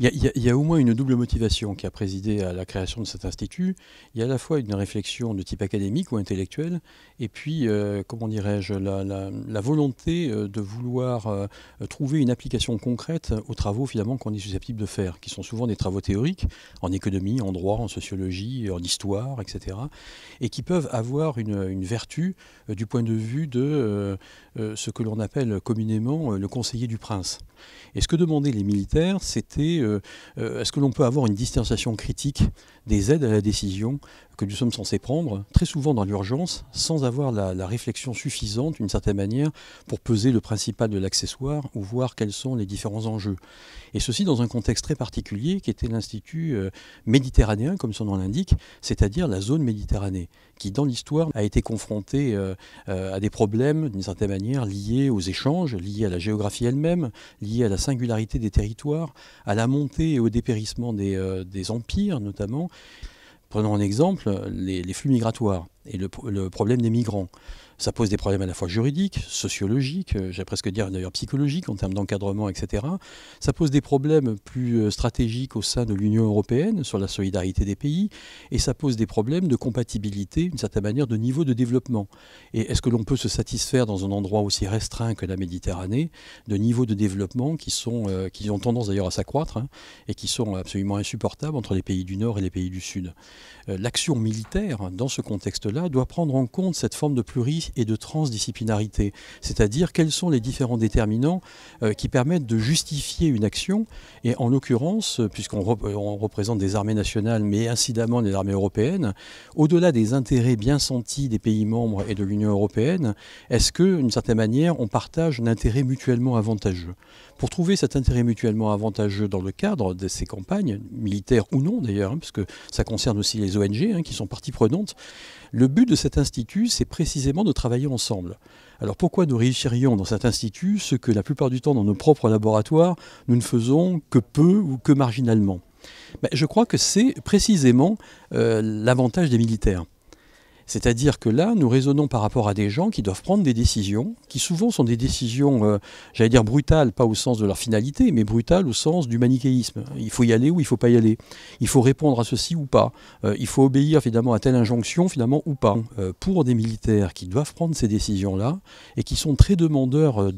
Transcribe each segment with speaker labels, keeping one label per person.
Speaker 1: Il y a au moins une double motivation qui a présidé à la création de cet institut. Il y a à la fois une réflexion de type académique ou intellectuel, et puis, comment dirais-je, la volonté de vouloir trouver une application concrète aux travaux finalement qu'on est susceptible de faire, qui sont souvent des travaux théoriques, en économie, en droit, en sociologie, en histoire, etc., et qui peuvent avoir une vertu du point de vue de ce que l'on appelle communément le conseiller du prince. Et ce que demandaient les militaires, c'était est-ce que l'on peut avoir une distanciation critique des aides à la décision que nous sommes censés prendre, très souvent dans l'urgence, sans avoir la réflexion suffisante, d'une certaine manière, pour peser le principal de l'accessoire ou voir quels sont les différents enjeux. Et ceci dans un contexte très particulier qui était l'Institut méditerranéen, comme son nom l'indique, c'est-à-dire la zone Méditerranée, qui dans l'histoire a été confrontée à des problèmes, d'une certaine manière, liés aux échanges, liés à la géographie elle-même, liés à la singularité des territoires, à la montée et au dépérissement des empires notamment. Prenons un exemple, les flux migratoires et le problème des migrants. Ça pose des problèmes à la fois juridiques, sociologiques, j'ai presque dire d'ailleurs psychologiques en termes d'encadrement, etc. Ça pose des problèmes plus stratégiques au sein de l'Union européenne sur la solidarité des pays, et ça pose des problèmes de compatibilité, d'une certaine manière, de niveau de développement. Et est-ce que l'on peut se satisfaire dans un endroit aussi restreint que la Méditerranée de niveaux de développement qui ont tendance d'ailleurs à s'accroître, hein, et qui sont absolument insupportables entre les pays du Nord et les pays du Sud. L'action militaire, dans ce contexte-là, doit prendre en compte cette forme de et de transdisciplinarité, c'est-à-dire quels sont les différents déterminants qui permettent de justifier une action, et en l'occurrence, puisqu'on représente des armées nationales, mais incidemment des armées européennes, au-delà des intérêts bien sentis des pays membres et de l'Union européenne, est-ce que, d'une certaine manière, on partage un intérêt mutuellement avantageux? Pour trouver cet intérêt mutuellement avantageux dans le cadre de ces campagnes, militaires ou non d'ailleurs, hein, parce que ça concerne aussi les ONG hein, qui sont partie prenante, le but de cet institut, c'est précisément de travailler ensemble. Alors pourquoi nous réussirions dans cet institut ce que la plupart du temps dans nos propres laboratoires, nous ne faisons que peu ou que marginalement? Je crois que c'est précisément l'avantage des militaires. C'est-à-dire que là, nous raisonnons par rapport à des gens qui doivent prendre des décisions, qui souvent sont des décisions, j'allais dire brutales, pas au sens de leur finalité, mais brutales au sens du manichéisme. Il faut y aller ou il ne faut pas y aller. Il faut répondre à ceci ou pas. Il faut obéir finalement à telle injonction finalement ou pas. Pour des militaires qui doivent prendre ces décisions-là et qui sont très demandeurs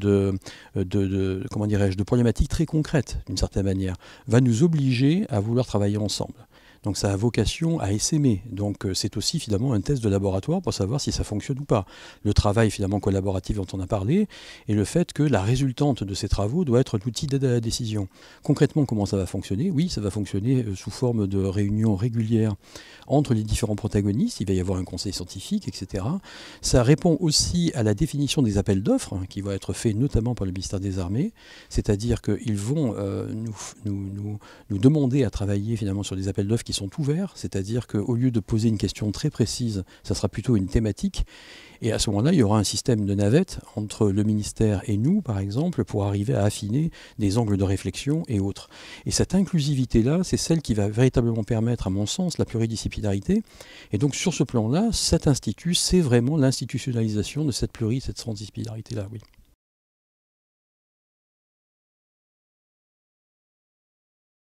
Speaker 1: comment dirais-je, de problématiques très concrètes, d'une certaine manière, va nous obliger à vouloir travailler ensemble. Donc ça a vocation à essaimer. Donc c'est aussi finalement un test de laboratoire pour savoir si ça fonctionne ou pas. Le travail finalement collaboratif dont on a parlé et le fait que la résultante de ces travaux doit être l'outil d'aide à la décision. Concrètement, comment ça va fonctionner? Oui, ça va fonctionner sous forme de réunions régulières entre les différents protagonistes. Il va y avoir un conseil scientifique, etc. Ça répond aussi à la définition des appels d'offres qui va être fait notamment par le ministère des Armées. C'est-à-dire qu'ils vont nous demander à travailler finalement sur des appels d'offres qui sont ouverts, c'est-à-dire qu'au lieu de poser une question très précise, ça sera plutôt une thématique. Et à ce moment-là, il y aura un système de navette entre le ministère et nous, par exemple, pour arriver à affiner des angles de réflexion et autres. Et cette inclusivité-là, c'est celle qui va véritablement permettre, à mon sens, la pluridisciplinarité. Et donc, sur ce plan-là, cet institut, c'est vraiment l'institutionnalisation de cette transdisciplinarité-là, oui.